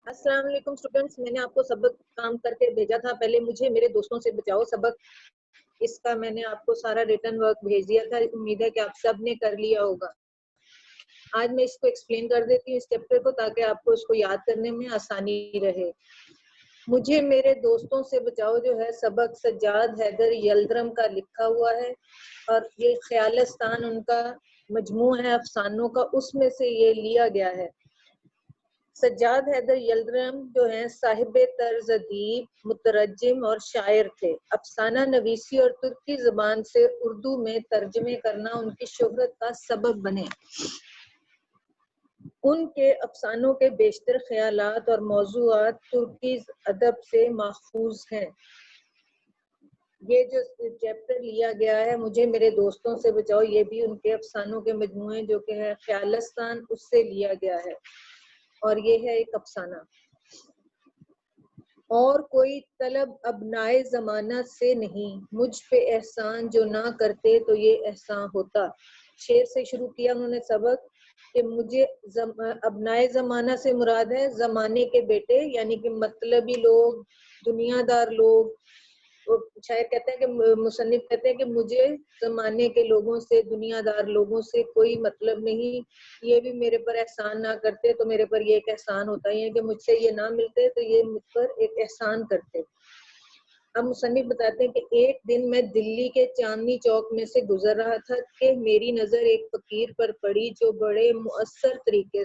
السلام علیکم اسٹوڈینٹس، میں نے آپ کو سبق کام کر کے بھیجا تھا. پہلے مجھے میرے دوستوں سے بچاؤ سبق، اس کا میں نے آپ کو سارا ریٹن ورک بھیج دیا تھا. امید ہے کہ آپ سب نے کر لیا ہوگا. آج میں اس کو ایکسپلین کر دیتی ہوں اس چیپٹر کو، تاکہ آپ کو اس کو یاد کرنے میں آسانی رہے. مجھے میرے دوستوں سے بچاؤ جو ہے سبق سجاد حیدر یلدرم کا لکھا ہوا ہے، اور یہ خیالستان ان کا مجموع ہے افسانوں کا، اس میں سے یہ لیا گیا ہے. سجاد حیدر یلدرم جو ہیں صاحب طرز ادیب، مترجم اور شاعر تھے. افسانہ نویسی اور ترکی زبان سے اردو میں ترجمے کرنا ان کی شہرت کا سبب بنے. ان کے افسانوں کے بیشتر خیالات اور موضوعات ترکی ادب سے ماخوذ ہیں. یہ جو چیپٹر لیا گیا ہے مجھے میرے دوستوں سے بچاؤ، یہ بھی ان کے افسانوں کے مجموعے جو کہ ہے خیالستان، اس سے لیا گیا ہے، اور یہ ہے ایک افسانہ. اور کوئی طلب ابنائے زمانہ سے نہیں، مجھ پہ احسان جو نہ کرتے تو یہ احسان ہوتا. شعر سے شروع کیا انہوں نے سبق کہ مجھے ابنائے زمانہ سے مراد ہے زمانے کے بیٹے، یعنی کہ مطلبی لوگ، دنیا دار لوگ. شاعر کہتے ہیں کہ مصنف کہتے ہیں کہ مجھے زمانے کے لوگوں سے، دنیا دار لوگوں سے کوئی مطلب نہیں. یہ بھی میرے پر احسان نہ کرتے تو میرے پر یہ ایک احسان ہوتا ہے، کہ مجھ سے یہ نہ ملتے تو یہ مجھ پر ایک احسان کرتے. اب مصنف بتاتے ہیں کہ ایک دن میں دلی کے چاندنی چوک میں سے گزر رہا تھا کہ میری نظر ایک فقیر پر پڑی جو بڑے مؤثر طریقے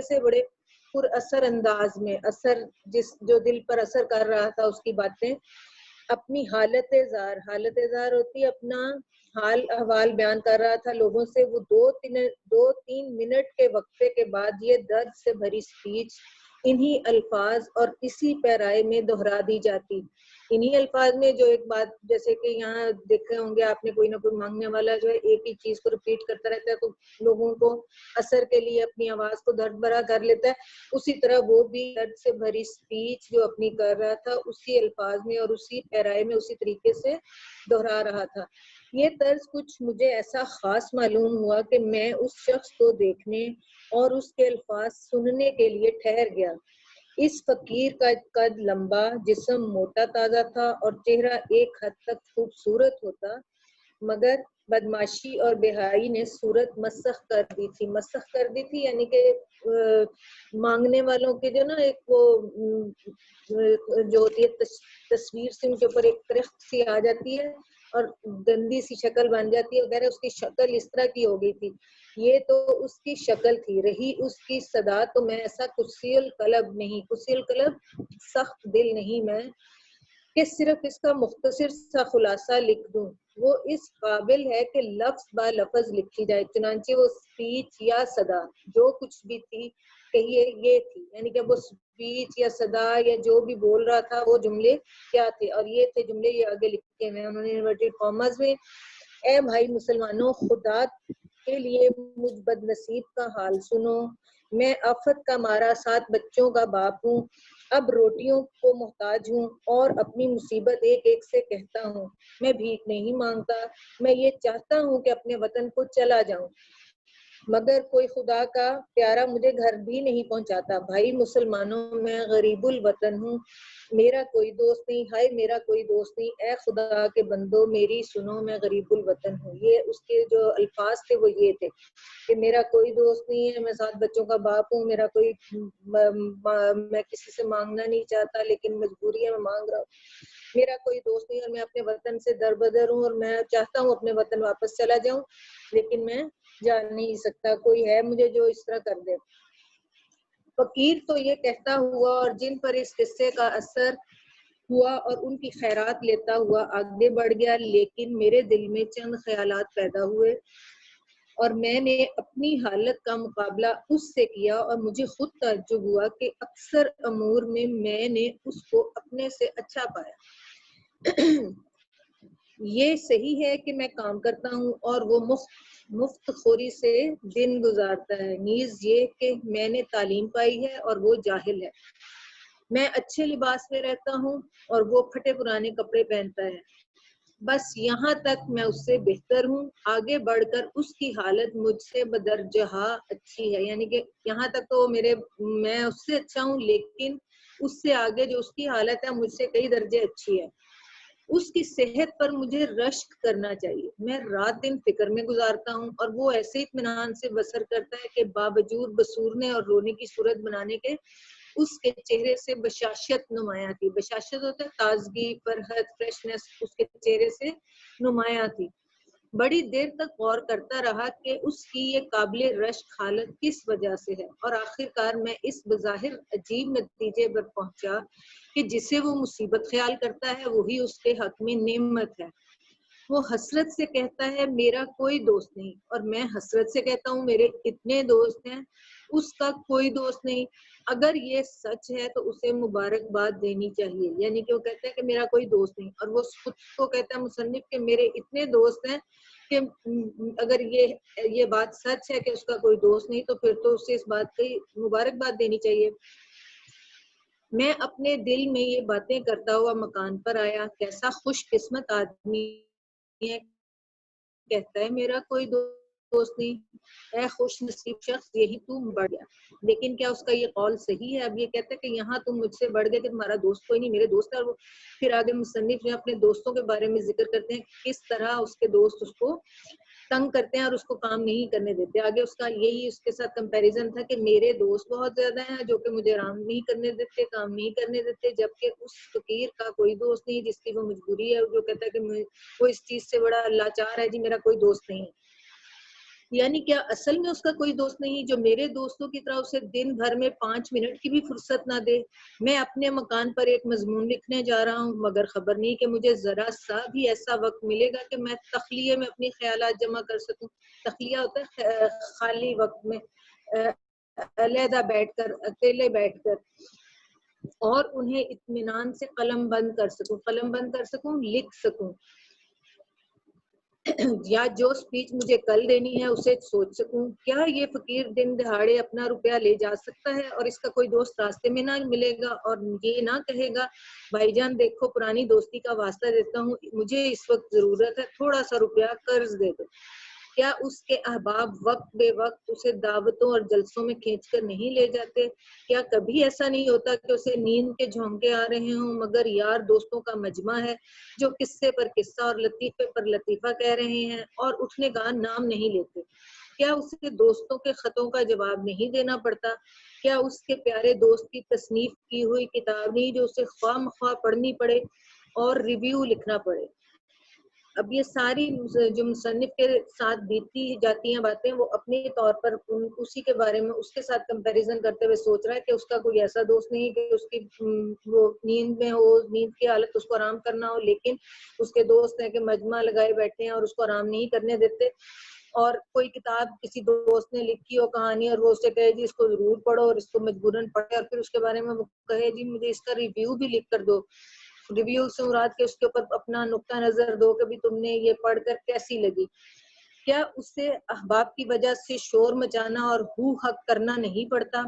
سے بڑے پر اثر انداز میں جو دل پر اثر کر رہا تھا اس کی باتیں، اپنی حالت زار ہوتی ہے اپنا حال احوال بیان کر رہا تھا لوگوں سے. وہ دو تین منٹ کے وقفے کے بعد یہ درد سے بھری سپیچ انہی الفاظ اور اسی پیرائے میں دہرا دی جاتی. انہی الفاظ میں جو ایک بات، جیسے کہ یہاں دیکھے ہوں گے آپ نے، کوئی نہ کوئی مانگنے والا جو ہے ایک ہی چیز کو ریپیٹ کرتا رہتا ہے تو لوگوں کو اثر کے لیے اپنی آواز کو درد بھرا کر لیتا ہے. اسی طرح وہ بھی درد سے بھری سپیچ جو اپنی کر رہا تھا اسی الفاظ میں اور اسی پیرائے میں اسی طریقے سے دہرا رہا تھا. یہ طرز کچھ مجھے ایسا خاص معلوم ہوا کہ میں اس شخص کو دیکھنے اور اس کے الفاظ سننے کے لیے ٹھہر گیا. اس فقیر کا قد لمبا، جسم موٹا تازہ تھا اور چہرہ ایک حد تک خوبصورت ہوتا، مگر بدماشی اور بے-حیائی نے صورت مسخ کر دی تھی. یعنی کہ مانگنے والوں کے جو نا ایک وہ جو ہوتی ہے تصویر سے ان کے اوپر ایک کرخت سی آ جاتی ہے اور گندی سی شکل بن جاتی ہے وغیرہ. اس کی شکل اس طرح کی ہو گئی تھی. یہ تو اس کی شکل تھی، رہی اس کی صدا تو میں ایسا کسی القلب سخت دل نہیں میں کہ صرف اس کا مختصر سا خلاصہ لکھ دوں. وہ اس قابل ہے کہ لفظ با لفظ لکھی جائے. چنانچہ وہ سپیچ یا صدا جو کچھ بھی تھی کہیے یہ تھی، یعنی کہ وہ سپیچ یا صدا یا جو بھی بول رہا تھا وہ جملے کیا تھے، اور یہ تھے جملے. یہ آگے لکھے ہوئے انہوں نے انورٹیڈ کاماز میں. اے بھائی مسلمانوں، خدا کے لیے مجھ بد نصیب کا حال سنو. میں آفت کا مارا 7 بچوں کا باپ ہوں، اب روٹیوں کو محتاج ہوں اور اپنی مصیبت ایک ایک سے کہتا ہوں. میں بھیک نہیں مانگتا، میں یہ چاہتا ہوں کہ اپنے وطن کو چلا جاؤں، مگر کوئی خدا کا پیارا مجھے گھر بھی نہیں پہنچاتا. بھائی مسلمانوں، میں غریب الوطن ہوں، میرا کوئی دوست نہیں، ہائے میرا کوئی دوست نہیں. اے خدا کے بندو میری سنو، میں غریب الوطن ہوں. یہ اس کے جو الفاظ تھے وہ یہ تھے کہ میرا کوئی دوست نہیں ہے، میں 7 بچوں کا باپ ہوں، میں کسی سے مانگنا نہیں چاہتا لیکن مجبوری ہے میں مانگ رہا ہوں. میرا کوئی دوست نہیں اور میں اپنے وطن سے دربدر ہوں اور میں چاہتا ہوں اپنے وطن واپس چلا جاؤں، لیکن میں جا نہیں سکتا. کوئی ہے مجھے جو اس طرح کر دے. فقیر تو یہ کہتا ہوا اور جن پر اس قصے کا اثر ہوا اور ان کی خیرات لیتا ہوا آگے بڑھ گیا، لیکن میرے دل میں چند خیالات پیدا ہوئے اور میں نے اپنی حالت کا مقابلہ اس سے کیا اور مجھے خود تعجب ہوا کہ اکثر امور میں نے اس کو اپنے سے اچھا پایا. یہ صحیح ہے کہ میں کام کرتا ہوں اور وہ مفت خوری سے دن گزارتا ہے، نیز یہ کہ میں نے تعلیم پائی ہے اور وہ جاہل ہے. میں اچھے لباس میں رہتا ہوں اور وہ پھٹے پرانے کپڑے پہنتا ہے. بس یہاں تک میں اس سے بہتر ہوں، آگے بڑھ کر اس کی حالت مجھ سے بدرجہ اچھی ہے. یعنی کہ یہاں تک تو میں اس سے اچھا ہوں، لیکن اس سے آگے جو اس کی حالت ہے مجھ سے کئی درجے اچھی ہے. اس کی صحت پر مجھے رشک کرنا چاہیے. میں رات دن فکر میں گزارتا ہوں اور وہ ایسے اطمینان سے بسر کرتا ہے کہ باوجود بسورنے اور رونے کی صورت بنانے کے اس کے چہرے سے بشاشت نمایاں تھی. بشاشت ہوتا ہے تازگی، فرحت، فریشنس، اس کے چہرے سے نمایاں تھی. بڑی دیر تک غور کرتا رہا کہ اس کی یہ قابل رشک حالت کس وجہ سے ہے، اور آخر کار میں اس بظاہر عجیب نتیجے پر پہنچا کہ جسے وہ مصیبت خیال کرتا ہے وہی اس کے حق میں نعمت ہے. وہ حسرت سے کہتا ہے میرا کوئی دوست نہیں، اور میں حسرت سے کہتا ہوں میرے اتنے دوست ہیں، اس کا کوئی دوست نہیں. اگر یہ سچ ہے تو اسے مبارکباد دینی چاہیے. یعنی کہ وہ کہتا ہے کہ میرا کوئی دوست نہیں، اور وہ خود کو کہتا ہے مصنف کہ میرے اتنے دوست ہیں کہ اگر یہ بات سچ ہے کہ اس کا کوئی دوست نہیں تو پھر تو اسے اس بات کی مبارکباد دینی چاہیے. میں اپنے دل میں یہ باتیں کرتا ہوا مکان پر آیا. کیسا خوش قسمت آدمی ہے، کہتا ہے میرا کوئی دوست نہیں. اے خوش نصیب شخص، یہی تم بڑھ گیا. لیکن کیا اس کا یہ قول صحیح ہے؟ اب یہ کہتا ہے کہ یہاں تم مجھ سے بڑھ گئے کہ تمہارا دوست کوئی نہیں، میرے دوست ہے. اور وہ پھر آگے مصنف جو اپنے دوستوں کے بارے میں ذکر کرتے ہیں کس طرح اس کے دوست اس کو تنگ کرتے ہیں اور اس کو کام نہیں کرنے دیتے. آگے اس کا یہی اس کے ساتھ کمپیریزن تھا کہ میرے دوست بہت زیادہ ہیں جو کہ مجھے آرام نہیں کرنے دیتے، کام نہیں کرنے دیتے، جبکہ اس فقیر کا کوئی دوست نہیں جس کی وہ مجبوری ہے، جو کہتا ہے کہ وہ اس چیز سے بڑا لاچار ہے، جی میرا کوئی دوست نہیں. یعنی کیا اصل میں اس کا کوئی دوست نہیں جو میرے دوستوں کی طرح اسے دن بھر میں 5 منٹ کی بھی فرصت نہ دے؟ میں اپنے مکان پر ایک مضمون لکھنے جا رہا ہوں، مگر خبر نہیں کہ مجھے ذرا سا بھی ایسا وقت ملے گا کہ میں تخلیے میں اپنی خیالات جمع کر سکوں. تخلیہ ہوتا ہے خالی وقت میں علیحدہ بیٹھ کر، اکیلے بیٹھ کر، اور انہیں اطمینان سے قلم بند کر سکوں، لکھ سکوں، یا جو سپیچ مجھے کل دینی ہے اسے سوچ سکوں. کیا یہ فقیر دن دہاڑے اپنا روپیہ لے جا سکتا ہے اور اس کا کوئی دوست راستے میں نہ ملے گا اور یہ نہ کہے گا بھائی جان دیکھو پرانی دوستی کا واسطہ دیتا ہوں، مجھے اس وقت ضرورت ہے، تھوڑا سا روپیہ قرض دے دو؟ کیا اس کے احباب وقت بے وقت اسے دعوتوں اور جلسوں میں کھینچ کر نہیں لے جاتے؟ کیا کبھی ایسا نہیں ہوتا کہ اسے نیند کے جھونکے آ رہے ہوں مگر یار دوستوں کا مجمع ہے جو قصے پر قصہ اور لطیفے پر لطیفہ کہہ رہے ہیں اور اٹھنے کا نام نہیں لیتے؟ کیا اسے دوستوں کے خطوں کا جواب نہیں دینا پڑتا؟ کیا اس کے پیارے دوست کی تصنیف کی ہوئی کتاب نہیں جو اسے خواہ مخواہ پڑھنی پڑے اور ریویو لکھنا پڑے؟ اب یہ ساری جو مصنف کے ساتھ بیتتی جاتی ہیں باتیں وہ اپنے طور پر اسی کے بارے میں اس کے ساتھ کمپیریزن کرتے ہوئے سوچ رہا ہے کہ اس کا کوئی ایسا دوست نہیں کہ اس کی وہ نیند میں ہو، نیند کی حالت اس کو آرام کرنا ہو، لیکن اس کے دوست ہیں کہ مجمع لگائے بیٹھے ہیں اور اس کو آرام نہیں کرنے دیتے. اور کوئی کتاب کسی دوست نے لکھی ہو کہانی اور وہ اسے کہے جی اس کو ضرور پڑھو اور اس کو مجبوراً پڑھے، اور پھر اس کے بارے میں وہ کہے جی مجھے اس کا ریویو بھی لکھ کر دو. ریویو سے مراد کے اس کے اوپر اپنا نقطہ نظر دو کہ بھی تم نے یہ پڑھ کر کیسی لگی. کیا اسے احباب کی وجہ سے شور مچانا اور ہو حق کرنا نہیں پڑتا؟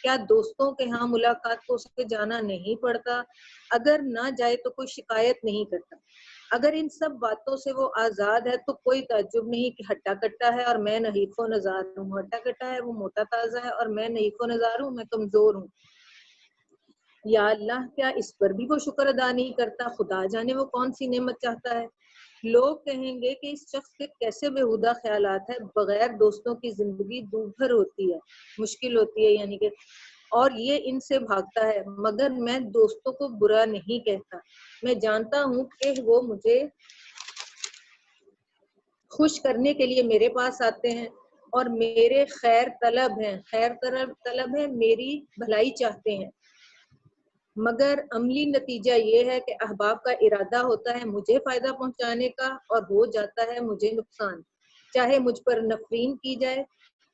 کیا دوستوں کے ہاں ملاقات کو اسے جانا نہیں پڑتا؟ اگر نہ جائے تو کوئی شکایت نہیں کرتا؟ اگر ان سب باتوں سے وہ آزاد ہے تو کوئی تعجب نہیں کہ ہٹا کٹا ہے اور میں نحیف و نزار ہوں. ہٹا کٹا ہے وہ موٹا تازہ ہے اور میں نحیف و نزار ہوں، میں کمزور ہوں. یا اللہ کیا اس پر بھی وہ شکر ادا نہیں کرتا؟ خدا جانے وہ کون سی نعمت چاہتا ہے. لوگ کہیں گے کہ اس شخص کے کیسے بےہودہ خیالات ہیں، بغیر دوستوں کی زندگی دوبھر ہوتی ہے، مشکل ہوتی ہے، یعنی کہ اور یہ ان سے بھاگتا ہے. مگر میں دوستوں کو برا نہیں کہتا، میں جانتا ہوں کہ وہ مجھے خوش کرنے کے لیے میرے پاس آتے ہیں اور میرے خیر طلب ہے، میری بھلائی چاہتے ہیں. مگر عملی نتیجہ یہ ہے کہ احباب کا ارادہ ہوتا ہے مجھے فائدہ پہنچانے کا اور ہو جاتا ہے مجھے نقصان، چاہے مجھ پر نفرین کی جائے.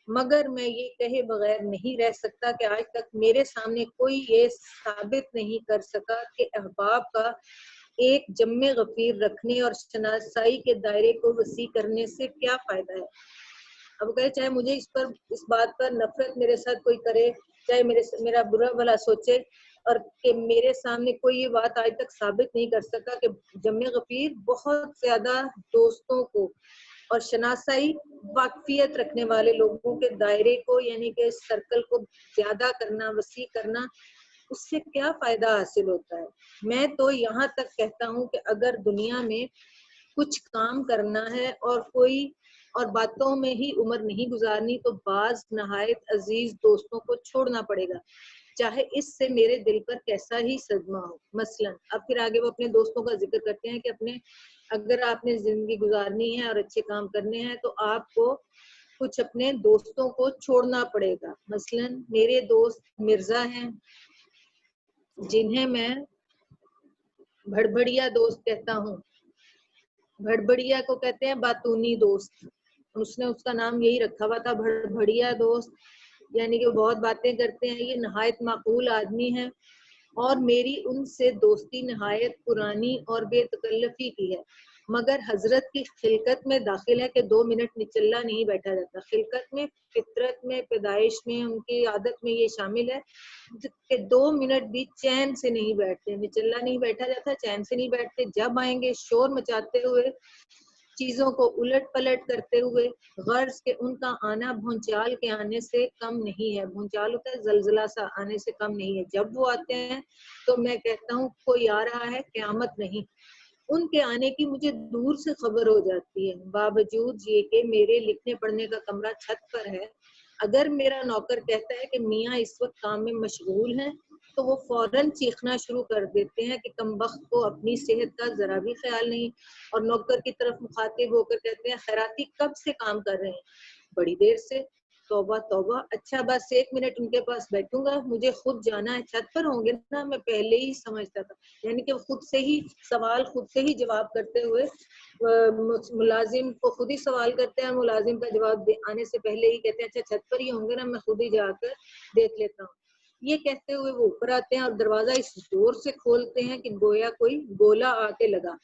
مگر میں یہ کہے بغیر نہیں رہ سکتا کہ آج تک میرے سامنے کوئی یہ ثابت نہیں کر سکا کہ احباب کا ایک جم غفیر رکھنے اور شناسائی کے دائرے کو وسیع کرنے سے کیا فائدہ ہے. اب کہے چاہے مجھے اس بات پر نفرت میرے ساتھ کوئی کرے چاہے میرا برا بھلا سوچے، اور کہ میرے سامنے کوئی یہ بات آج تک ثابت نہیں کر سکا کہ جمع غفیر بہت زیادہ دوستوں کو اور شناسائی واقفیت رکھنے والے لوگوں کے دائرے کو یعنی کہ سرکل کو زیادہ کرنا، وسیع کرنا، اس سے کیا فائدہ حاصل ہوتا ہے۔ میں تو یہاں تک کہتا ہوں کہ اگر دنیا میں کچھ کام کرنا ہے اور باتوں میں ہی عمر نہیں گزارنی تو بعض نہایت عزیز دوستوں کو چھوڑنا پڑے گا، چاہے اس سے میرے دل پر کیسا ہی صدمہ ہو۔ مثلاً اب پھر آگے وہ اپنے دوستوں کا ذکر کرتے ہیں کہ اگر آپ نے زندگی گزارنی ہے اور اچھے کام کرنے ہیں تو آپ کو کچھ اپنے دوستوں کو چھوڑنا پڑے گا۔ مثلاً میرے دوست مرزا ہیں جنہیں میں بھڑبڑیا دوست کہتا ہوں۔ بھڑبڑیا کو کہتے ہیں باتونی دوست، اس نے اس کا نام یہی رکھا ہوا تھا بھڑبڑیا دوست، یعنی کہ وہ بہت باتیں کرتے ہیں، یہ نہایت معقول آدمی ہے، اور میری ان سے دوستی نہایت پرانی اور بے تکلفی کی ہے، مگر حضرت کی خلقت میں داخل ہے کہ 2 منٹ نچلا نہیں بیٹھا جاتا۔ خلقت میں، فطرت میں، پیدائش میں، ان کی عادت میں یہ شامل ہے کہ 2 منٹ بھی چین سے نہیں بیٹھتے، نچلا نہیں بیٹھا جاتا، چین سے نہیں بیٹھتے، جب آئیں گے شور مچاتے ہوئے، چیزوں کو الٹ پلٹ کرتے ہوئے، غرض کہ ان کا آنا بھونچال کے آنے سے کم نہیں ہے۔ بھونچال ہوتا ہے زلزلہ سا، آنے سے کم نہیں ہے۔ جب وہ آتے ہیں تو میں کہتا ہوں کوئی آ رہا ہے، قیامت نہیں۔ ان کے آنے کی مجھے دور سے خبر ہو جاتی ہے، باوجود یہ کہ میرے لکھنے پڑھنے کا کمرہ چھت پر ہے۔ اگر میرا نوکر کہتا ہے کہ میاں اس وقت کام میں مشغول ہیں تو وہ فوراً چیخنا شروع کر دیتے ہیں کہ کمبخت کو اپنی صحت کا ذرا بھی خیال نہیں، اور نوکر کی طرف مخاطب ہو کر کہتے ہیں خیراتی کب سے کام کر رہے ہیں؟ بڑی دیر سے۔ توبہ توبہ، اچھا بس 1 منٹ ان کے پاس بیٹھوں گا، مجھے خود جانا ہے۔ چھت پر ہوں گے نا، میں پہلے ہی سمجھتا تھا، یعنی کہ خود سے ہی سوال خود سے ہی جواب کرتے ہوئے ملازم کو خود ہی سوال کرتے ہیں، ملازم کا جواب آنے سے پہلے ہی کہتے ہیں اچھا چھت پر ہی ہوں گے نا، میں خود ہی جا کر دیکھ لیتا ہوں۔ یہ کہتے ہوئے وہ اوپر آتے ہیں اور دروازہ اس زور سے کھولتے ہیں کہ گویا کوئی گولا آ کے لگا۔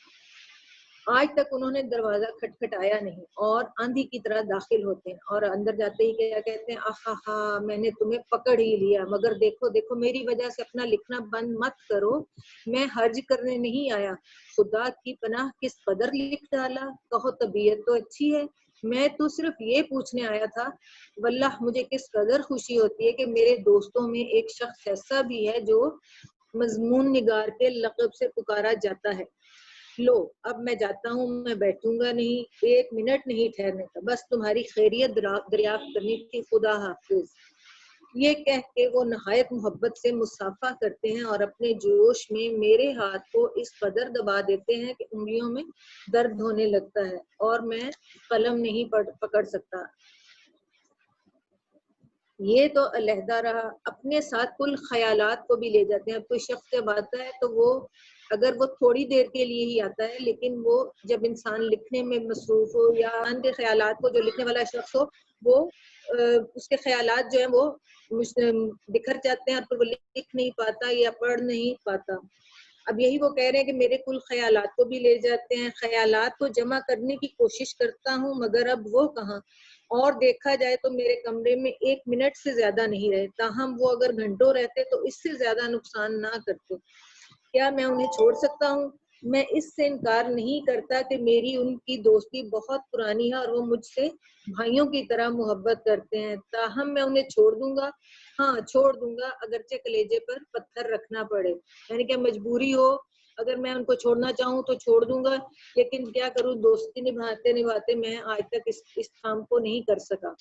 آج تک انہوں نے دروازہ کھٹکھٹایا نہیں اور آندھی کی طرح داخل ہوتے ہیں، اور اندر جاتے ہی کیا کہتے ہیں، آہا ہا میں نے تمہیں پکڑ ہی لیا، مگر دیکھو دیکھو میری وجہ سے اپنا لکھنا بند مت کرو، میں حرج کرنے نہیں آیا، خدا کی پناہ کس قدر لکھ ڈالا، کہو طبیعت تو اچھی ہے، میں تو صرف یہ پوچھنے آیا تھا۔ واللہ مجھے کس قدر خوشی ہوتی ہے کہ میرے دوستوں میں ایک شخص ایسا بھی ہے جو مضمون نگار کے لقب سے پکارا جاتا ہے۔ لو اب میں جاتا ہوں، میں بیٹھوں گا نہیں، 1 منٹ نہیں ٹھہرنے کا، بس تمہاری خیریت دریافت کرنی تھی، خدا حافظ۔ یہ کہہ کے وہ نہایت محبت سے مصافحہ کرتے ہیں اور اپنے جوش میں میرے ہاتھ کو اس قدر دبا دیتے ہیں کہ انگلیوں میں درد ہونے لگتا ہے اور میں قلم نہیں پکڑ سکتا۔ یہ تو علیحدہ رہا، اپنے ساتھ کل خیالات کو بھی لے جاتے ہیں۔ اب کوئی شخص جب آتا ہے تو وہ اگر وہ تھوڑی دیر کے لیے ہی آتا ہے، لیکن وہ جب انسان لکھنے میں مصروف ہو یا ان کے خیالات کو جو لکھنے والا شخص ہو وہ اس کے خیالات جو ہیں وہ بکھر جاتے ہیں اور پھر وہ لکھ نہیں پاتا یا پڑھ نہیں پاتا۔ اب یہی وہ کہہ رہے ہیں کہ میرے کل خیالات کو بھی لے جاتے ہیں، خیالات کو جمع کرنے کی کوشش کرتا ہوں مگر اب وہ کہاں، اور دیکھا جائے تو میرے کمرے میں 1 منٹ سے زیادہ نہیں رہے، تاہم وہ اگر گھنٹوں رہتے تو اس سے زیادہ نقصان نہ کرتے۔ کیا میں انہیں چھوڑ سکتا ہوں؟ میں اس سے انکار نہیں کرتا کہ میری ان کی دوستی بہت پرانی ہے اور وہ مجھ سے بھائیوں کی طرح محبت کرتے ہیں، تاہم میں انہیں چھوڑ دوں گا؟ ہاں چھوڑ دوں گا، اگرچہ کلیجے پر پتھر رکھنا پڑے، یعنی کہ مجبوری ہو، اگر میں ان کو چھوڑنا چاہوں تو چھوڑ دوں گا، لیکن کیا کروں، دوستی نبھاتے نبھاتے میں آج تک اس کام کو نہیں کر سکا۔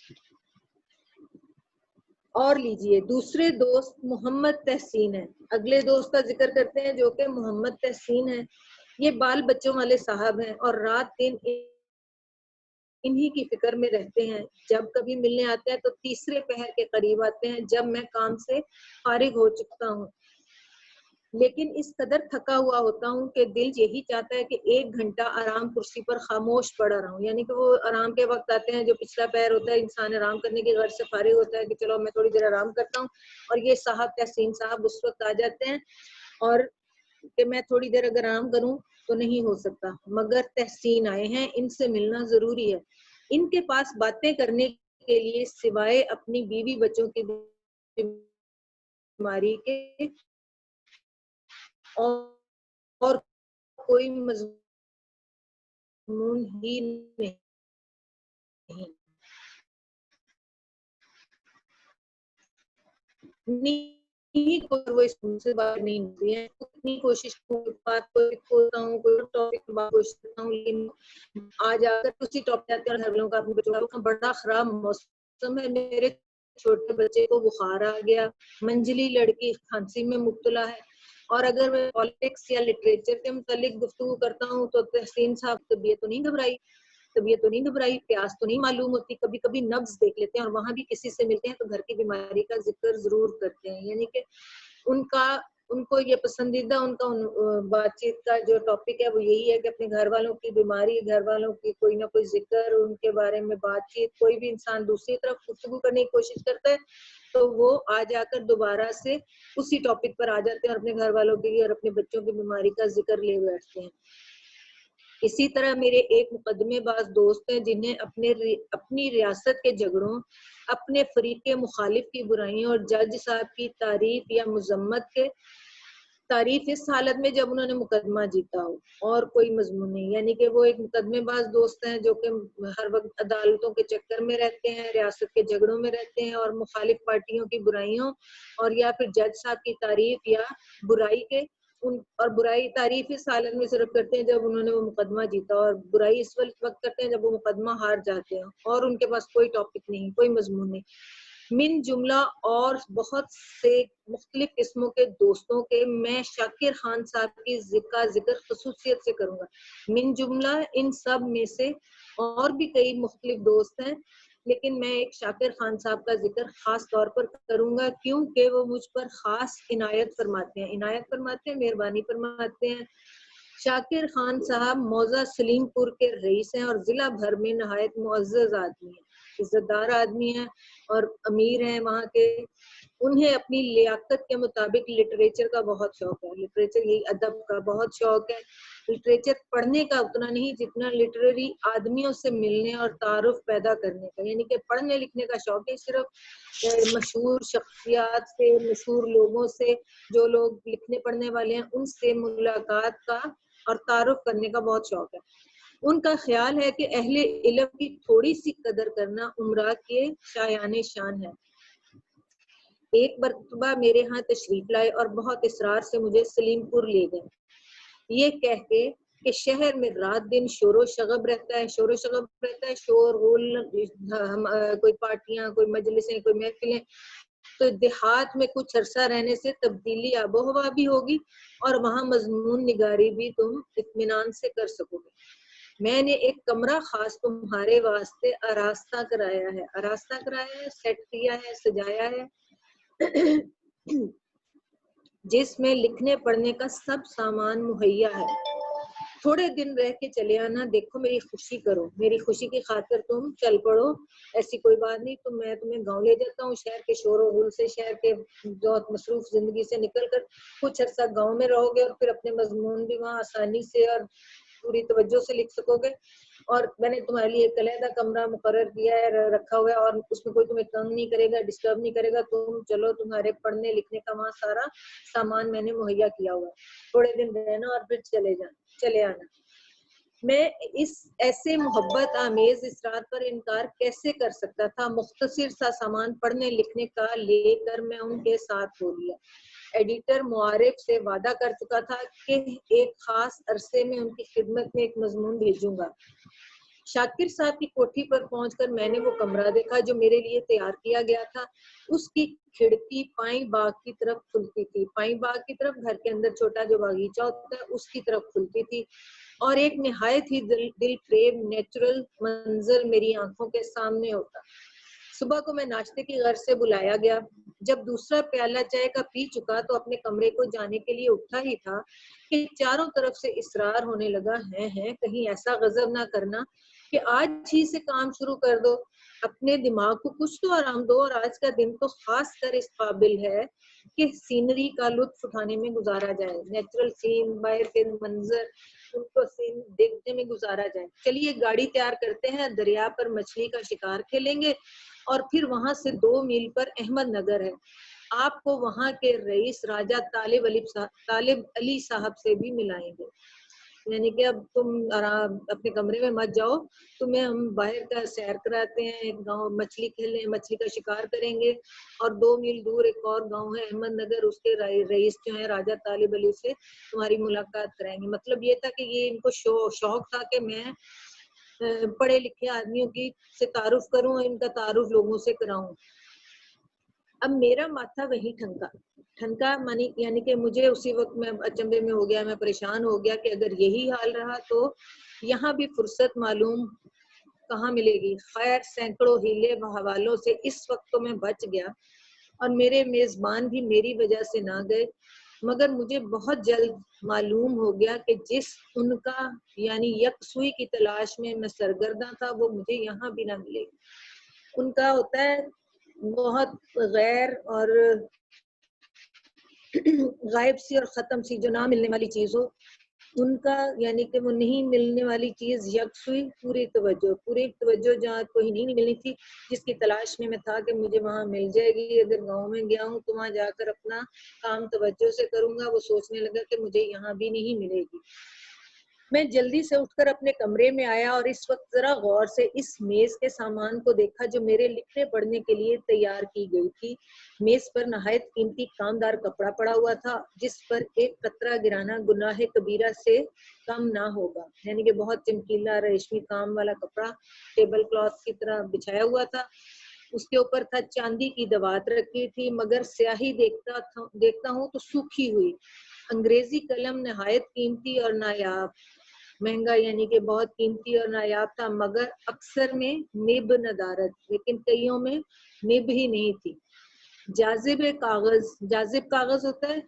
اور لیجئے دوسرے دوست محمد تحسین ہیں، اگلے دوست کا ذکر کرتے ہیں جو کہ محمد تحسین ہیں۔ یہ بال بچوں والے صاحب ہیں اور رات دن انہی کی فکر میں رہتے ہیں، جب کبھی ملنے آتے ہیں تو تیسرے پہر کے قریب آتے ہیں جب میں کام سے فارغ ہو چکتا ہوں، لیکن اس قدر تھکا ہوا ہوتا ہوں کہ دل یہی چاہتا ہے کہ 1 گھنٹہ آرام کرسی پر خاموش پڑا رہا ہوں، یعنی کہ وہ آرام کے وقت آتے ہیں جو پچھلا پہر ہوتا ہے، انسان آرام کرنے کی غرض سے فارغ ہوتا ہے کہ چلو میں تھوڑی دیر آرام کرتا ہوں، اور یہ صاحب تحسین صاحب اس وقت آ جاتے ہیں اور کہ میں تھوڑی دیر اگر آرام کروں تو نہیں ہو سکتا، مگر تحسین آئے ہیں، ان سے ملنا ضروری ہے۔ ان کے پاس باتیں کرنے کے لیے سوائے اپنی بیوی بچوں کی بیماری کے اور کوئی مضمون ہی نہیں. وہ اسکول سے باہر نہیں ہوتی ہیں. اتنی کوشش بات ہوتا ہوں, کوئی ٹاپک بات کوشش کرتا ہوں, لیکن آج آ کر اسی ٹاپک آتے ہیں. گھر والوں کا, اپنے بچوں کا بڑا خراب موسم ہے. میرے چھوٹے بچے کو بخار آ گیا, منجلی لڑکی کھانسی میں مبتلا ہے. اور اگر میں پالیٹکس یا لٹریچر کے متعلق گفتگو کرتا ہوں تو تحسین صاحب طبیعت تو نہیں گھبرائی, پیاس تو نہیں معلوم ہوتی, کبھی کبھی نبض دیکھ لیتے ہیں, اور وہاں بھی کسی سے ملتے ہیں تو گھر کی بیماری کا ذکر ضرور کرتے ہیں. یعنی کہ ان کو یہ پسندیدہ ان کا بات چیت کا جو ٹاپک ہے وہ یہی ہے کہ اپنے گھر والوں کی بیماری, گھر والوں کی کوئی نہ کوئی ذکر, ان کے بارے میں بات چیت. کوئی بھی انسان دوسری طرف گفتگو کرنے کی کوشش کرتا ہے تو وہ آ جا کر دوبارہ سے اسی ٹاپک پر آ جاتے ہیں اور اپنے گھر والوں کے لیے اور اپنے بچوں کی بیماری کا ذکر لے بیٹھتے ہیں. اسی طرح میرے ایک مقدمے باز دوست ہیں جنہیں اپنی ریاست کے جھگڑوں, اپنے فریق مخالف کی برائیوں اور جج صاحب کی تعریف یا مذمت کے تعریف اس حالت میں جب انہوں نے مقدمہ جیتا ہو, اور کوئی مضمون نہیں. یعنی کہ وہ ایک مقدمے باز دوست ہیں جو کہ ہر وقت عدالتوں کے چکر میں رہتے ہیں, ریاست کے جھگڑوں میں رہتے ہیں, اور مخالف پارٹیوں کی برائیوں اور یا پھر جج صاحب کی تعریف یا برائی کے اور برائی تعریف اس حالت میں صرف کرتے ہیں جب انہوں نے وہ مقدمہ جیتا, اور برائی اس وقت کرتے ہیں جب وہ مقدمہ ہار جاتے ہیں اور ان کے پاس کوئی ٹاپک نہیں, کوئی مضمون نہیں. من جملہ اور بہت سے مختلف قسموں کے دوستوں کے میں شاکر خان صاحب کی ذکر خصوصیت سے کروں گا. من جملہ ان سب میں سے اور بھی کئی مختلف دوست ہیں, لیکن میں ایک شاکر خان صاحب کا ذکر خاص طور پر کروں گا کیونکہ وہ مجھ پر خاص عنایت فرماتے ہیں, مہربانی فرماتے ہیں. شاکر خان صاحب موضع سلیم پور کے رئیس ہیں اور ضلع بھر میں نہایت معزز آدمی ہیں, عزت دار آدمی ہیں اور امیر ہیں وہاں کے. انہیں اپنی لیاقت کے مطابق لٹریچر کا بہت شوق ہے, لٹریچر یہی ادب کا بہت شوق ہے. لٹریچر پڑھنے کا اتنا نہیں جتنا لٹریری آدمیوں سے ملنے اور تعارف پیدا کرنے کا. یعنی کہ پڑھنے لکھنے کا شوق ہے, صرف مشہور شخصیات سے, مشہور لوگوں سے, جو لوگ لکھنے پڑھنے والے ہیں ان سے ملاقات کا اور تعارف کرنے کا بہت شوق ہے. ان کا خیال ہے کہ اہل علم کی تھوڑی سی قدر کرنا عمرہ کے شایان شان ہے. ایک مرتبہ میرے ہاں تشریف لائے اور بہت اصرار سے مجھے سلیم پور لے گئے, یہ کہہ کے کہ شہر میں رات دن شور و شغب رہتا ہے, شور غل, کوئی پارٹیاں, کوئی مجلسیں, کوئی محفلیں. تو دیہات میں کچھ عرصہ رہنے سے تبدیلی آب و ہوا بھی ہوگی اور وہاں مضمون نگاری بھی تم اطمینان سے کر سکو گے. میں نے ایک کمرہ خاص تمہارے واسطے آراستہ کرایا ہے, سیٹ کیا ہے, سجایا ہے, جس میں لکھنے پڑھنے کا سب سامان مہیا ہے. تھوڑے دن رہ کے چلے آنا, دیکھو میری خوشی کرو, میری خوشی کی خاطر تم چل پڑو, ایسی کوئی بات نہیں. تو میں تمہیں گاؤں لے جاتا ہوں, شہر کے شور و غل سے, شہر کے بہت مصروف زندگی سے نکل کر کچھ عرصہ گاؤں میں رہو گے اور پھر اپنے مضمون بھی وہاں آسانی سے اور پوری توجہ سے لکھ سکو گے. اور میں نے تمہارے لیے ایک علیحدہ کمرہ مقرر کیا ہے, رکھا ہوا ہے, اور اس میں کوئی تمہیں تنگ نہیں کرے گا, ڈسٹرب نہیں کرے گا. تم چلو, تمہارے پڑھنے لکھنے کا وہاں سارا سامان میں نے مہیا کیا ہوا ہے, تھوڑے دن رہنا اور پھر چلے آنا. میں اس ایسے محبت آمیز اصرار پر انکار کیسے کر سکتا تھا. مختصر سا سامان پڑھنے لکھنے کا لے کر میں ان کے ساتھ ہو لیا. ایڈیٹر معارف سے وعدہ کر چکا تھا کہ ایک خاص عرصے میں ان کی خدمت میں ایک مضمون بھیجوں گا. شاکر صاحب کی کوٹھی پر پہنچ کر میں نے وہ کمرہ دیکھا جو میرے لیے تیار کیا گیا تھا. اس کی کھڑکی پائیں باغ کی طرف کھلتی تھی, پائیں باغ کی طرف, گھر کے اندر چھوٹا جو باغیچہ ہوتا ہے اس کی طرف کھلتی تھی, اور ایک نہایت ہی دل فریب نیچرل منظر میری آنکھوں کے سامنے ہوتا. صبح کو میں ناشتے کی غرض سے بلایا گیا. جب دوسرا پیالہ چائے کا پی چکا تو اپنے کمرے کو جانے کے لیے اٹھا ہی تھا کہ چاروں طرف سے اصرار ہونے لگا, ہے کہیں ایسا غضب نہ کرنا کہ آج ہی سے کام شروع کر دو, اپنے دماغ کو کچھ تو آرام دو, اور آج کا دن تو خاص کر اس قابل ہے کہ سینری کا لطف اٹھانے میں گزارا جائے. نیچرل سین, باہر کے منظر, ان کو سین دیکھنے میں گزارا جائے. چلیے گاڑی تیار کرتے ہیں, دریا پر مچھلی کا شکار کھیلیں گے, اور پھر وہاں سے 2 میل پر احمد نگر ہے, آپ کو وہاں کے رئیس راجہ طالب علی صاحب سے بھی ملائیں گے. یعنی کہ اب تم آرام اپنے کمرے میں مت جاؤ، تمہیں ہم باہر کا سیر کراتے ہیں، ایک گاؤں مچھلی کھیلیں، مچھلی کا شکار کریں گے، اور 2 میل دور ایک اور گاؤں ہے احمد نگر، اس کے رئیس جو ہیں راجہ طالب علی سے تمہاری ملاقات کرائیں گے. مطلب یہ تھا کہ یہ ان کو شوق تھا کہ میں پڑھے لکھے آدمیوں کی سے تعارف کروں اور ان کا تعارف لوگوں سے کراؤں. اب میرا ماتھا وہی ٹھنکا یعنی کہ مجھے اسی وقت میں اچنبے میں ہو گیا، میں پریشان ہو گیا کہ اگر یہی حال رہا تو یہاں بھی فرصت معلوم کہاں ملے گی. خیر سینکڑوں ہیلے و حوالوں سے اس وقت تو میں بچ گیا اور میرے میزبان بھی میری وجہ سے نہ گئے، مگر مجھے بہت جلد معلوم ہو گیا کہ جس ان کا یعنی یکسوئی کی تلاش میں میں سرگرداں تھا وہ مجھے یہاں بھی نہ ملے گی. ان کا ہوتا ہے بہت غیر اور غائب سی اور ختم سی جو نہ ملنے والی چیز ہو، ان کا یعنی کہ وہ نہیں ملنے والی چیز یکسوئی پوری توجہ جہاں کوئی نہیں ملنی تھی، جس کی تلاش میں تھا کہ مجھے وہاں مل جائے گی. اگر گاؤں میں گیا ہوں تو وہاں جا کر اپنا کام توجہ سے کروں گا، وہ سوچنے لگا کہ مجھے یہاں بھی نہیں ملے گی. میں جلدی سے اٹھ کر اپنے کمرے میں آیا اور اس وقت ذرا غور سے اس میز کے سامان کو دیکھا جو میرے لکھنے پڑھنے کے لیے تیار کی گئی تھی. میز پر نہایت قیمتی کامدار کپڑا پڑا ہوا تھا جس پر ایک قطرہ گرانا گناہ کبیرہ سے کم نہ ہوگا. یعنی کہ بہت چمکیلا ریشمی کام والا کپڑا ٹیبل کلاتھ کی طرح بچھایا ہوا تھا. اس کے اوپر تھا چاندی کی دوات رکھی تھی، مگر سیاہی دیکھتا ہوں تو سوکھی ہوئی. انگریزی قلم نہایت قیمتی اور نایاب، مہنگا یعنی کہ بہت قیمتی اور نایاب تھا، مگر اکثر میں نب ندارت، لیکن کئیوں میں نب ہی نہیں تھی. جاذب کاغذ ہوتا ہے،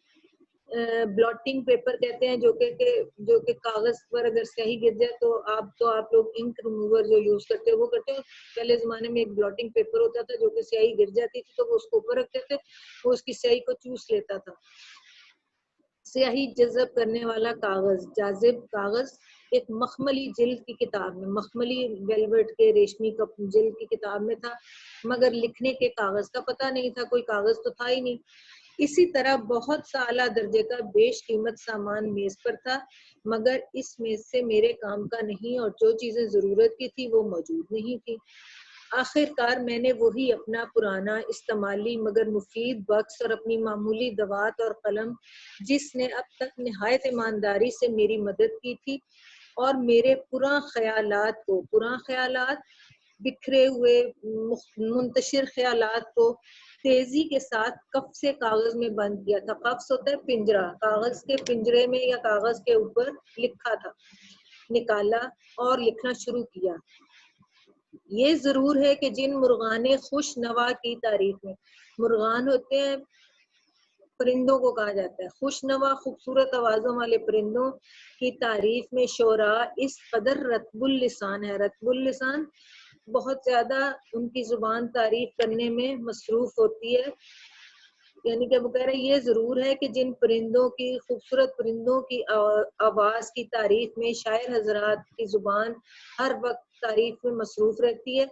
بلاٹنگ پیپر کہتے ہیں، جو کہ کاغذ پر اگر سیاہی گر جائے تو آپ لوگ انک ریموور جو یوز کرتے ہیں وہ کرتے ہیں. پہلے زمانے میں ایک بلاٹنگ پیپر ہوتا تھا جو کہ سیاہی گر جاتی تھی تو وہ اس کو اوپر رکھتے تھے، وہ اس کی سیاہی کو چوس لیتا تھا. سیاہی جذب کرنے والا کاغذ، جاذب کاغذ ایک مخملی جلد کی کتاب میں، مخملی ویلویٹ کے ریشمی جلد کی کتاب میں تھا، مگر لکھنے کے کاغذ کا پتہ نہیں تھا، کوئی کاغذ تو تھا ہی نہیں. اسی طرح بہت سا اعلیٰ درجے کا بیش قیمت سامان میز پر تھا، مگر اس میز سے میرے کام کا نہیں اور جو چیزیں ضرورت کی تھی وہ موجود نہیں تھی. آخر کار میں نے وہی اپنا پرانا استعمالی مگر مفید بکس اور اپنی معمولی دوات اور قلم، جس نے اب تک نہایت ایمانداری سے میری مدد کی تھی اور میرے پراں خیالات بکھرے ہوئے منتشر خیالات کو تیزی کے ساتھ کف سے کاغذ میں بند کیا تھا. کفس ہوتا ہے پنجرہ، کاغذ کے پنجرے میں یا کاغذ کے اوپر لکھا تھا، نکالا اور لکھنا شروع کیا. یہ ضرور ہے کہ جن مرغان خوش نوا کی تعریف میں، مرغان ہوتے ہیں پرندوں کو کہا جاتا ہے، خوش نوا خوبصورت آوازوں والے پرندوں کی تعریف میں شعراء اس قدر رطب اللسان ہے، رطب اللسان بہت زیادہ ان کی زبان تعریف کرنے میں مصروف ہوتی ہے. یعنی کہ وہ کہہ رہے ہیں یہ ضرور ہے کہ جن پرندوں کی خوبصورت پرندوں کی آواز کی تعریف میں شاعر حضرات کی زبان ہر وقت تعریف میں مصروف رہتی ہے،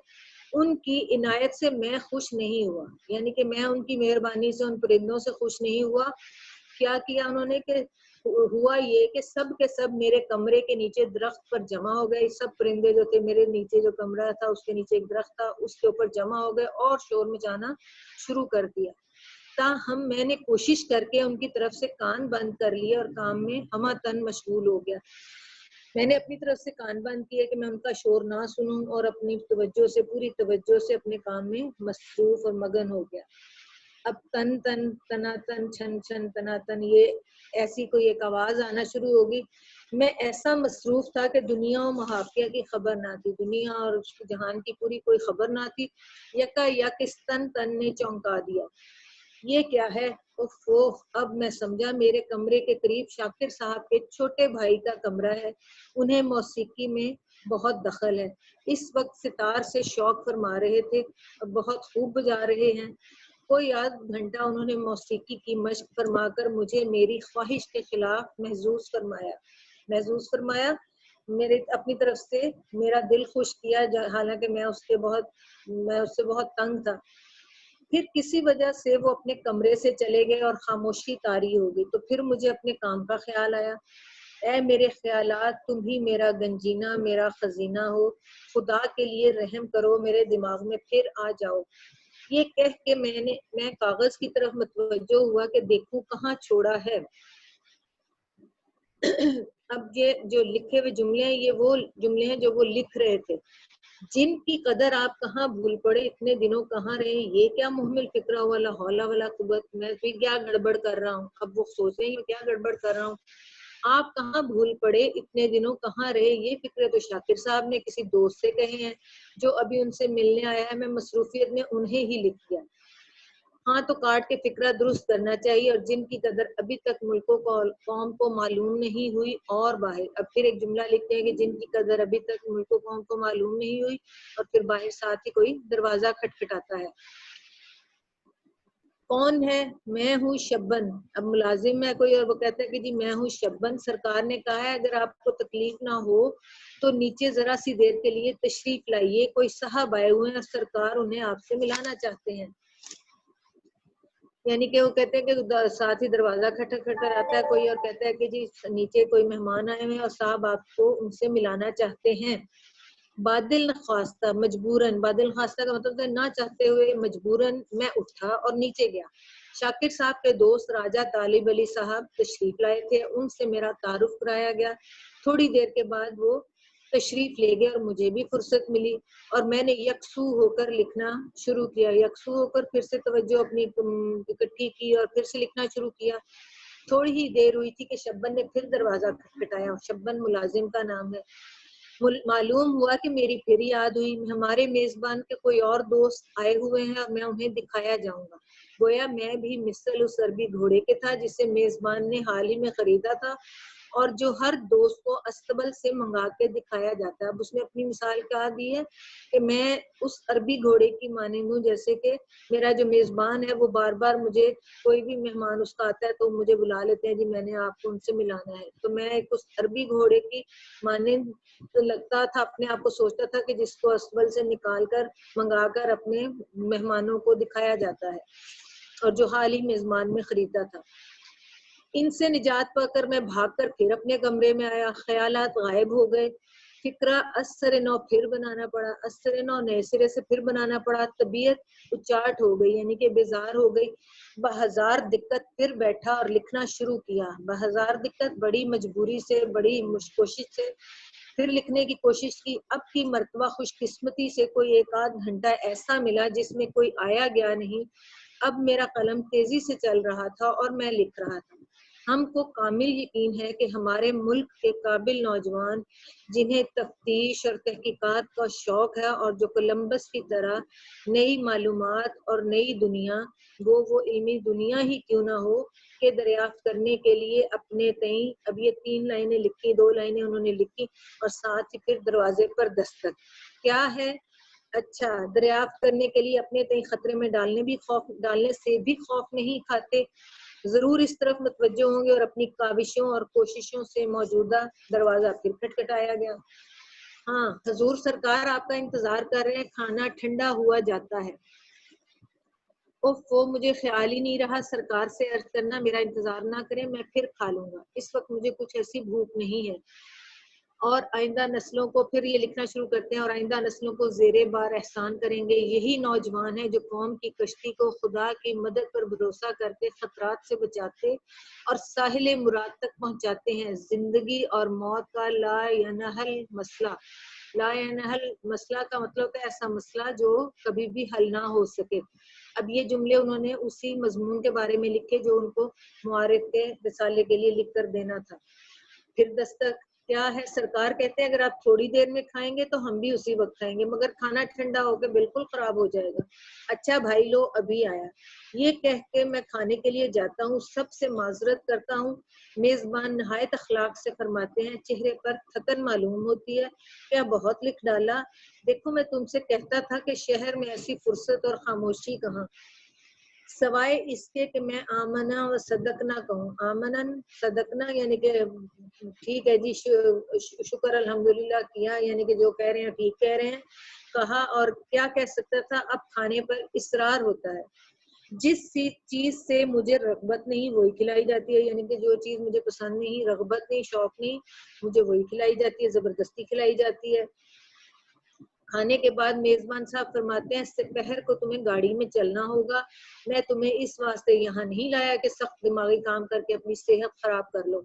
ان کی عنایت سے میں خوش نہیں ہوا. یعنی کہ میں ان کی مہربانی سے ان پرندوں سے خوش نہیں ہوا. کیا کیا انہوں نے کہ ہوا یہ کہ سب کے سب میرے کمرے کے نیچے درخت پر جمع ہو گئے. سب پرندے جو تھے میرے نیچے جو کمرہ تھا اس کے نیچے ایک درخت تھا، اس کے اوپر جمع ہو گئے اور شور مچانا شروع کر دیا. تاہم میں نے کوشش کر کے ان کی طرف سے کان بند کر لیے اور کام میں ہمہ تن مشغول ہو گیا. میں نے اپنی طرف سے کان بند کیے کہ میں ان کا شور نہ سنوں اور اپنی پوری توجہ سے اپنے کام میں مصروف اور مگن ہو گیا. اب تن تن تنا تن چھن چھن تنا تن یہ ایسی کوئی ایک آواز آنا شروع ہوگی. میں ایسا مصروف تھا کہ دنیا و محافیہ کی خبر نہ تھی، دنیا اور اس جہان کی پوری کوئی خبر نہ تھی. یکا یک اس تن نے چونکا دیا. یہ کیا ہے؟ اب میں سمجھا میرے کمرے کے قریب شاکر صاحب کے چھوٹے بھائی کا کمرہ ہے، انہیں موسیقی میں بہت دخل ہے. اس وقت ستار سے شوق فرما رہے تھے اور بہت خوب بجا رہے ہیں. کوئی آدھ گھنٹہ انہوں نے موسیقی کی مشق فرما کر مجھے میری خواہش کے خلاف محظوظ فرمایا میرے اپنی طرف سے میرا دل خوش کیا، حالانکہ میں اس سے بہت تنگ تھا. پھر کسی وجہ سے وہ اپنے کمرے سے چلے گئے اور خاموشی طاری ہو گئی، تو پھر مجھے اپنے کام کا خیال آیا، اے میرے خیالات، تم ہی میرا گنجینہ، میرا خزینہ ہو، خدا کے لیے رحم کرو، میرے دماغ میں پھر آ جاؤ۔ یہ کہہ کے میں کاغذ کی طرف متوجہ ہوا کہ دیکھوں کہاں چھوڑا ہے۔ اب یہ جو لکھے ہوئے جملے ہیں، یہ وہ جملے ہیں جو وہ لکھ رہے تھے۔ جن کی قدر آپ کہاں بھول پڑے، اتنے دنوں کہاں رہے، یہ کیا محمل فکرہ ہوا، لا حول ولا قوت، میں بھی کیا گڑبڑ کر رہا ہوں۔ اب وہ سوچ رہے ہیں کیا گڑبڑ کر رہا ہوں، آپ کہاں بھول پڑے، اتنے دنوں کہاں رہے۔ یہ فکرے تو شاکر صاحب نے کسی دوست سے کہے ہیں جو ابھی ان سے ملنے آیا ہے، میں مصروفیت میں انہیں ہی لکھ دیا۔ ہاں تو کاٹ کے فکرہ درست کرنا چاہیے، اور جن کی قدر ابھی تک ملک و قوم کو معلوم نہیں ہوئی اور باہر۔ اب پھر ایک جملہ لکھتے ہیں کہ جن کی قدر ابھی تک ملک و قوم کو معلوم نہیں ہوئی، اور پھر باہر ساتھ ہی کوئی دروازہ کھٹکھٹاتا ہے۔ کون ہے؟ میں ہوں شبن۔ اب ملازم ہے کوئی اور وہ کہتا ہے کہ جی میں ہوں شبن، سرکار نے کہا ہے اگر آپ کو تکلیف نہ ہو تو نیچے ذرا سی دیر کے لیے تشریف لائیے، کوئی صاحب آئے ہوئے ہیں، سرکار انہیں آپ سے ملانا چاہتے ہیں۔ یعنی کہ وہ کہتے ہیں کہ ساتھ ہی دروازہ کھٹکھٹاتا ہے کوئی اور کہتا ہے کہ جی نیچے کوئی مہمان آئے ہوئے ہیں اور صاحب آپ کو ان سے ملانا چاہتے ہیں۔ بادل خواستہ، مجبوراً، بادل خواستہ کا مطلب ہے نہ چاہتے ہوئے مجبوراً میں اٹھا اور نیچے گیا۔ شاکر صاحب کے دوست راجہ طالب علی صاحب تشریف لائے تھے، ان سے میرا تعارف کرایا گیا۔ تھوڑی دیر کے بعد وہ تشریف لے گئے اور مجھے بھی فرصت ملی اور میں نے یکسو ہو کر لکھنا شروع کیا۔ یکسو ہو کر پھر سے توجہ اپنی اکٹھی کی اور پھر سے لکھنا شروع کیا۔ تھوڑی ہی دیر ہوئی تھی کہ شبن نے پھر دروازہ کھٹکھٹایا، شبن ملازم کا نام ہے۔ معلوم ہوا کہ میری پھر یاد ہوئی، ہمارے میزبان کے کوئی اور دوست آئے ہوئے ہیں اور میں انہیں دکھایا جاؤں گا۔ گویا میں بھی مثل اس عربی گھوڑے کے تھا جسے میزبان نے حال ہی میں خریدا تھا اور جو ہر دوست کو استبل سے منگا کے دکھایا جاتا ہے۔ اب اس نے اپنی مثال کہا دی ہے کہ میں اس عربی گھوڑے کی مانند ہوں، جیسے کہ میرا جو میزبان ہے وہ بار بار مجھے، کوئی بھی مہمان اس کا آتا ہے تو مجھے بلا لیتے ہیں، جی میں نے آپ کو ان سے ملانا ہے۔ تو میں ایک اس عربی گھوڑے کی مانند لگتا تھا، اپنے آپ کو سوچتا تھا کہ جس کو استبل سے نکال کر منگا کر اپنے مہمانوں کو دکھایا جاتا ہے اور جو حال ہی میزبان میں خریدا تھا۔ ان سے نجات پا کر میں بھاگ کر پھر اپنے کمرے میں آیا، خیالات غائب ہو گئے، فکرہ اثر نو پھر بنانا پڑا، اثر نو نئے سرے سے پھر بنانا پڑا، طبیعت اچاٹ ہو گئی یعنی کہ بیزار ہو گئی، بہزار دقت پھر بیٹھا اور لکھنا شروع کیا، بہزار دقت، بڑی مجبوری سے، بڑی کوشش سے پھر لکھنے کی کوشش کی۔ اب کی مرتبہ خوش قسمتی سے کوئی ایک آدھ گھنٹہ ایسا ملا جس میں کوئی آیا گیا نہیں۔ اب میرا قلم تیزی سے چل رہا تھا اور میں لکھ رہا تھا۔ ہم کو کامل یقین ہے کہ ہمارے ملک کے قابل نوجوان جنہیں تفتیش اور تحقیقات کا شوق ہے اور جو کولمبس کی طرح نئی معلومات اور نئی دنیا، وہ علمی دنیا ہی کیوں نہ ہو، کے دریافت کرنے کے لیے اپنے تئیں، اب یہ 3 لائنیں لکھی، 2 لائنیں انہوں نے لکھی اور ساتھ ہی پھر دروازے پر دستک کیا ہے، اچھا دریافت کرنے کے لیے اپنے تئیں خطرے میں ڈالنے سے بھی خوف نہیں کھاتے، ضرور اس طرف متوجہ ہوں گے اور اپنی کاوشوں اور کوششوں سے موجودہ دروازہ پھر کھٹکھٹایا گیا۔ ہاں حضور سرکار آپ کا انتظار کر رہے ہیں، کھانا ٹھنڈا ہوا جاتا ہے۔ وہ مجھے خیال ہی نہیں رہا سرکار سے عرض کرنا میرا انتظار نہ کریں، میں پھر کھا لوں گا، اس وقت مجھے کچھ ایسی بھوک نہیں ہے۔ اور آئندہ نسلوں کو، پھر یہ لکھنا شروع کرتے ہیں، اور آئندہ نسلوں کو زیر بار احسان کریں گے، یہی نوجوان ہیں جو قوم کی کشتی کو خدا کی مدد پر بھروسہ کرتے خطرات سے بچاتے اور ساحل مراد تک پہنچاتے ہیں۔ زندگی اور موت کا لا ینحل مسئلہ، لا ینحل مسئلہ کا مطلب ہے ایسا مسئلہ جو کبھی بھی حل نہ ہو سکے۔ اب یہ جملے انہوں نے اسی مضمون کے بارے میں لکھے جو ان کو معارف کے رسالے کے لیے لکھ کر دینا تھا۔ پھر دستک کیا ہے، سرکار کہتے ہیں اگر آپ تھوڑی دیر میں کھائیں گے تو ہم بھی اسی وقت کھائیں گے، مگر کھانا ٹھنڈا ہو کے بالکل خراب ہو جائے گا۔ اچھا بھائی لو ابھی آیا، یہ کہہ کے میں کھانے کے لیے جاتا ہوں، سب سے معذرت کرتا ہوں۔ میزبان نہایت اخلاق سے فرماتے ہیں، چہرے پر تھکن معلوم ہوتی ہے، کیا بہت لکھ ڈالا؟ دیکھو میں تم سے کہتا تھا کہ شہر میں ایسی فرصت اور خاموشی کہاں، سوائے اس کے کہ میں آمنا و صدقنا کہوں۔ آمنن صدقنا یعنی کہ ٹھیک ہے جی، شکر الحمدللہ کیا، یعنی کہ جو کہہ رہے ہیں ٹھیک کہہ رہے ہیں، کہا اور کیا کہہ سکتا تھا، اب کھانے پر اصرار ہوتا ہے. جس چیز سے مجھے رغبت نہیں وہی کھلائی جاتی ہے، یعنی کہ جو چیز مجھے پسند نہیں، رغبت نہیں، شوق نہیں، مجھے وہی کھلائی جاتی ہے، زبردستی کھلائی جاتی ہے. کھانے کے بعد میزبان صاحب فرماتے ہیں سپہر کو تمہیں گاڑی میں چلنا ہوگا، میں تمہیں اس واسطے یہاں نہیں لایا کہ سخت دماغی کام کر کے اپنی صحت خراب کر لو.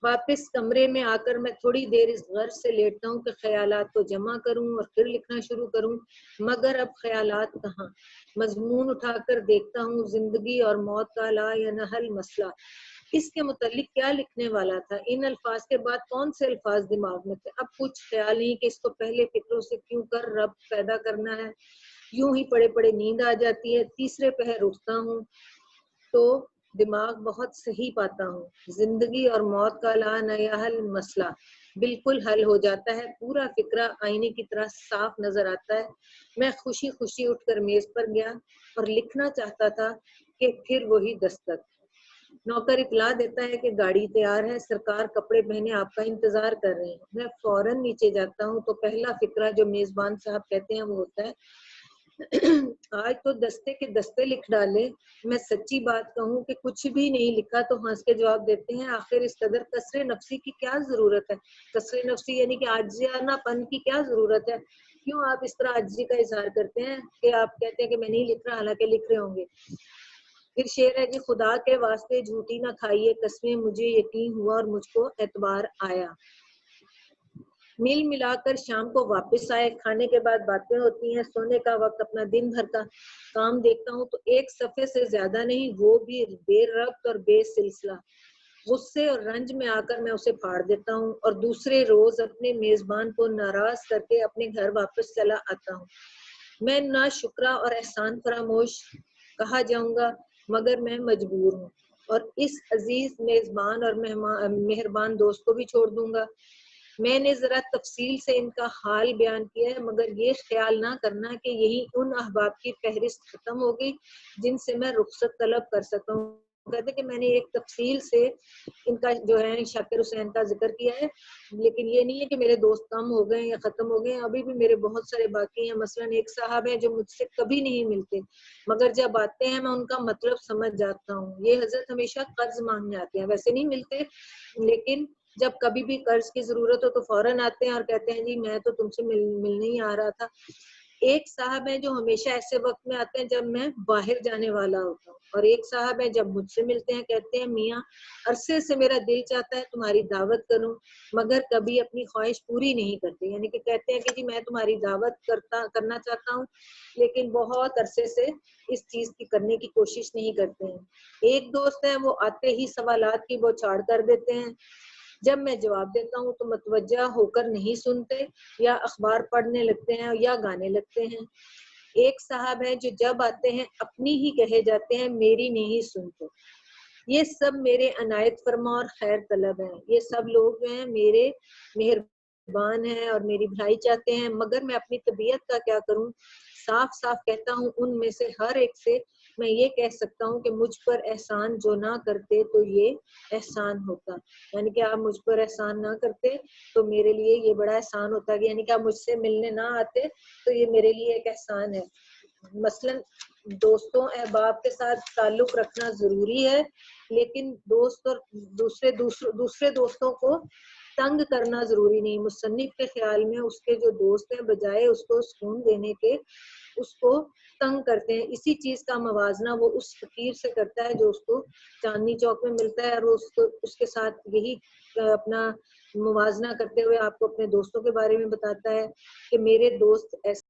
واپس کمرے میں آ کر میں تھوڑی دیر اس غرض سے لیٹتا ہوں کہ خیالات کو جمع کروں اور پھر لکھنا شروع کروں، مگر اب خیالات کہاں. مضمون اٹھا کر دیکھتا ہوں، زندگی اور موت کا لا یا نحل مسئلہ. اس کے متعلق کیا لکھنے والا تھا؟ ان الفاظ کے بعد کون سے الفاظ دماغ میں تھے؟ اب کچھ خیال نہیں کہ اس کو پہلے فکروں سے کیوں کر رب پیدا کرنا ہے. یوں ہی پڑے پڑے نیند آ جاتی ہے. تیسرے پہر اٹھتا ہوں تو دماغ بہت صحیح پاتا ہوں. زندگی اور موت کا لا نحل مسئلہ بالکل حل ہو جاتا ہے. پورا فکرہ آئینے کی طرح صاف نظر آتا ہے. میں خوشی خوشی اٹھ کر میز پر گیا اور لکھنا چاہتا تھا کہ پھر وہی دستک. نوکر اطلاع دیتا ہے کہ گاڑی تیار ہے، سرکار کپڑے پہنے آپ کا انتظار کر رہے ہیں. میں فوراً نیچے جاتا ہوں تو پہلا فکرہ جو میزبان صاحب کہتے ہیں وہ ہوتا ہے آج تو دستے کے دستے لکھ ڈالے. میں سچی بات کہوں کہ کچھ بھی نہیں لکھا تو ہنس کے جواب دیتے ہیں آخر اس قدر کسر نفسی کی کیا ضرورت ہے. کسر نفسی یعنی کہ عاجزانہ پن کی کیا ضرورت ہے؟ کیوں آپ اس طرح عاجزی کا اظہار کرتے ہیں کہ آپ کہتے ہیں کہ میں نہیں لکھ رہا حالانکہ لکھ رہے ہوں گے. پھر شعر ہے کہ خدا کے واسطے جھوٹی نہ کھائیے قسمیں، مجھے یقین ہوا اور مجھ کو اعتبار آیا. مل ملا کر شام کو واپس آئے. کھانے کے بعد باتیں ہوتی ہیں. سونے کا وقت اپنا دن بھر کا کام دیکھتا ہوں تو ایک صفحے سے زیادہ نہیں، وہ بھی بے ربط اور بے سلسلہ. غصے اور رنج میں آ کر میں اسے پھاڑ دیتا ہوں اور دوسرے روز اپنے میزبان کو ناراض کر کے اپنے گھر واپس چلا آتا ہوں. میں نہ شکرا اور احسان فراموش کہا جاؤں گا مگر میں مجبور ہوں اور اس عزیز میزبان اور مہربان دوست کو بھی چھوڑ دوں گا. میں نے ذرا تفصیل سے ان کا حال بیان کیا ہے مگر یہ خیال نہ کرنا کہ یہی ان احباب کی فہرست ختم ہو گئی جن سے میں رخصت طلب کر سکتا ہوں. کہتے کہ میں نے ایک تفصیل سے ان کا جو ہے شاکر حسین کا ذکر کیا ہے، لیکن یہ نہیں ہے کہ میرے دوست کم ہو گئے یا ختم ہو گئے. ابھی بھی میرے بہت سارے باقی ہیں. مثلا ایک صاحب ہیں جو مجھ سے کبھی نہیں ملتے مگر جب آتے ہیں میں ان کا مطلب سمجھ جاتا ہوں. یہ حضرت ہمیشہ قرض مانگنے آتے ہیں، ویسے نہیں ملتے لیکن جب کبھی بھی قرض کی ضرورت ہو تو فوراً آتے ہیں اور کہتے ہیں جی میں تو تم سے ملنے ہی آ رہا تھا. ایک صاحب ہیں جو ہمیشہ ایسے وقت میں آتے ہیں جب میں باہر جانے والا ہوتا ہوں، اور ایک صاحب ہیں جب مجھ سے ملتے ہیں کہتے ہیں میاں عرصے سے میرا دل چاہتا ہے تمہاری دعوت کروں مگر کبھی اپنی خواہش پوری نہیں کرتے. یعنی کہ کہتے ہیں کہ جی میں تمہاری دعوت کرنا چاہتا ہوں لیکن بہت عرصے سے اس چیز کی کرنے کی کوشش نہیں کرتے ہیں. ایک دوست ہے وہ آتے ہی سوالات کی بوچھاڑ کر دیتے ہیں. جب میں جواب دیتا ہوں تو متوجہ ہو کر نہیں سنتے یا اخبار پڑھنے لگتے ہیں یا گانے لگتے ہیں. ایک صاحب ہے جو جب آتے ہیں اپنی ہی کہے جاتے ہیں میری نہیں سنتے. یہ سب میرے عنایت فرما اور خیر طلب ہیں. یہ سب لوگ جو ہیں میرے مہربان ہیں اور میری بھلائی چاہتے ہیں مگر میں اپنی طبیعت کا کیا کروں. صاف صاف کہتا ہوں ان میں سے ہر ایک سے میں یہ کہہ سکتا ہوں کہ مجھ پر احسان جو نہ کرتے تو یہ احسان ہوتا. یعنی کہ آپ مجھ پر احسان نہ کرتے تو میرے لیے یہ بڑا احسان ہوتا. یعنی کہ آپ مجھ سے ملنے نہ آتے تو یہ میرے لیے ایک احسان ہے. مثلا دوستوں احباب کے ساتھ تعلق رکھنا ضروری ہے لیکن دوست اور دوسرے دوستوں کو تنگ کرنا ضروری نہیں. مصنف کے خیال میں اس کے جو دوست ہیں بجائے اس کو سکون دینے کے اس کو تنگ کرتے ہیں. اسی چیز کا موازنہ وہ اس فقیر سے کرتا ہے جو اس کو چاندنی چوک میں ملتا ہے اور وہ اس کے ساتھ یہی اپنا موازنہ کرتے ہوئے آپ کو اپنے دوستوں کے بارے میں بتاتا ہے کہ میرے دوست ایسے